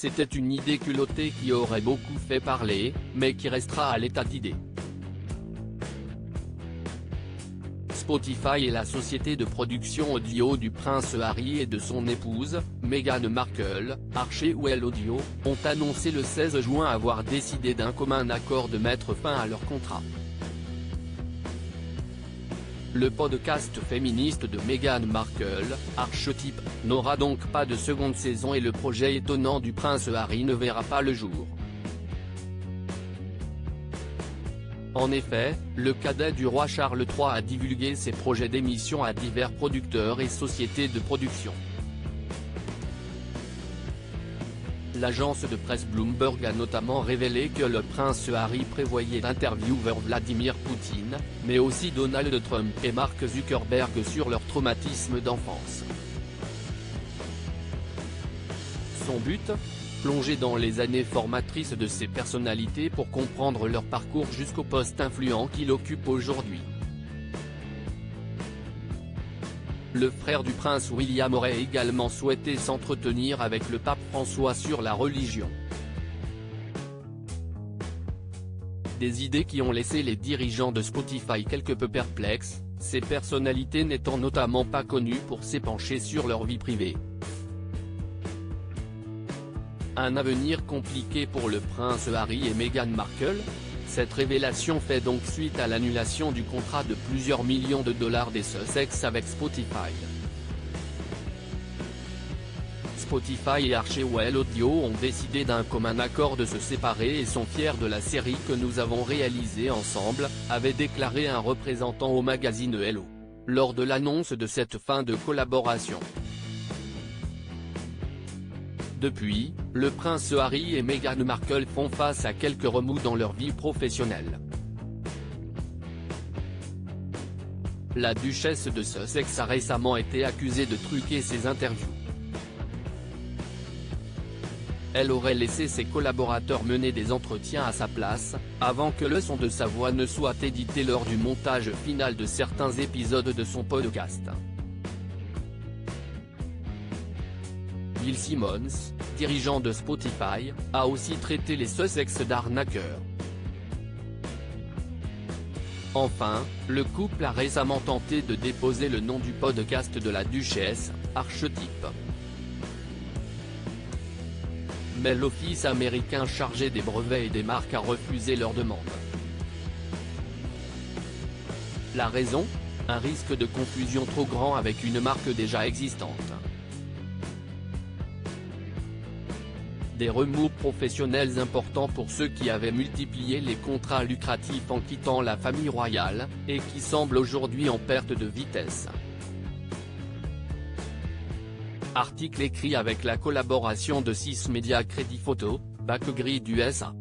c'était une idée culottée qui aurait beaucoup fait parler, mais qui restera à l'état d'idée. Spotify et la société de production audio du prince Harry et de son épouse, Meghan Markle, Archewell Audio, ont annoncé le 16 juin avoir décidé d'un commun accord de mettre fin à leur contrat. Le podcast féministe de Meghan Markle, Archetype, n'aura donc pas de seconde saison et le projet étonnant du prince Harry ne verra pas le jour. En effet, le cadet du roi Charles III a divulgué ses projets d'émission à divers producteurs et sociétés de production. L'agence de presse Bloomberg a notamment révélé que le prince Harry prévoyait d'interviewer Vladimir Poutine, mais aussi Donald Trump et Mark Zuckerberg sur leur traumatisme d'enfance. Son but ? Plonger dans les années formatrices de ces personnalités pour comprendre leur parcours jusqu'au poste influent qu'il occupe aujourd'hui. Le frère du prince William aurait également souhaité s'entretenir avec le pape François sur la religion. Des idées qui ont laissé les dirigeants de Spotify quelque peu perplexes, ces personnalités n'étant notamment pas connues pour s'épancher sur leur vie privée. Un avenir compliqué pour le prince Harry et Meghan Markle ? Cette révélation fait donc suite à l'annulation du contrat de plusieurs millions de dollars des Sussex avec Spotify. Spotify et Archewell Audio ont décidé d'un commun accord de se séparer et sont fiers de la série que nous avons réalisée ensemble, avait déclaré un représentant au magazine Hello, lors de l'annonce de cette fin de collaboration. Depuis, le prince Harry et Meghan Markle font face à quelques remous dans leur vie professionnelle. La duchesse de Sussex a récemment été accusée de truquer ses interviews. Elle aurait laissé ses collaborateurs mener des entretiens à sa place, avant que le son de sa voix ne soit édité lors du montage final de certains épisodes de son podcast. Bill Simmons, dirigeant de Spotify, a aussi traité les Sussex d'arnaqueurs. Enfin, le couple a récemment tenté de déposer le nom du podcast de la duchesse, Archetype. Mais l'office américain chargé des brevets et des marques a refusé leur demande. La raison ? Un risque de confusion trop grand avec une marque déjà existante. Des remous professionnels importants pour ceux qui avaient multiplié les contrats lucratifs en quittant la famille royale, et qui semblent aujourd'hui en perte de vitesse. Article écrit avec la collaboration de 6 médias Crédit Photo, Backgrid USA.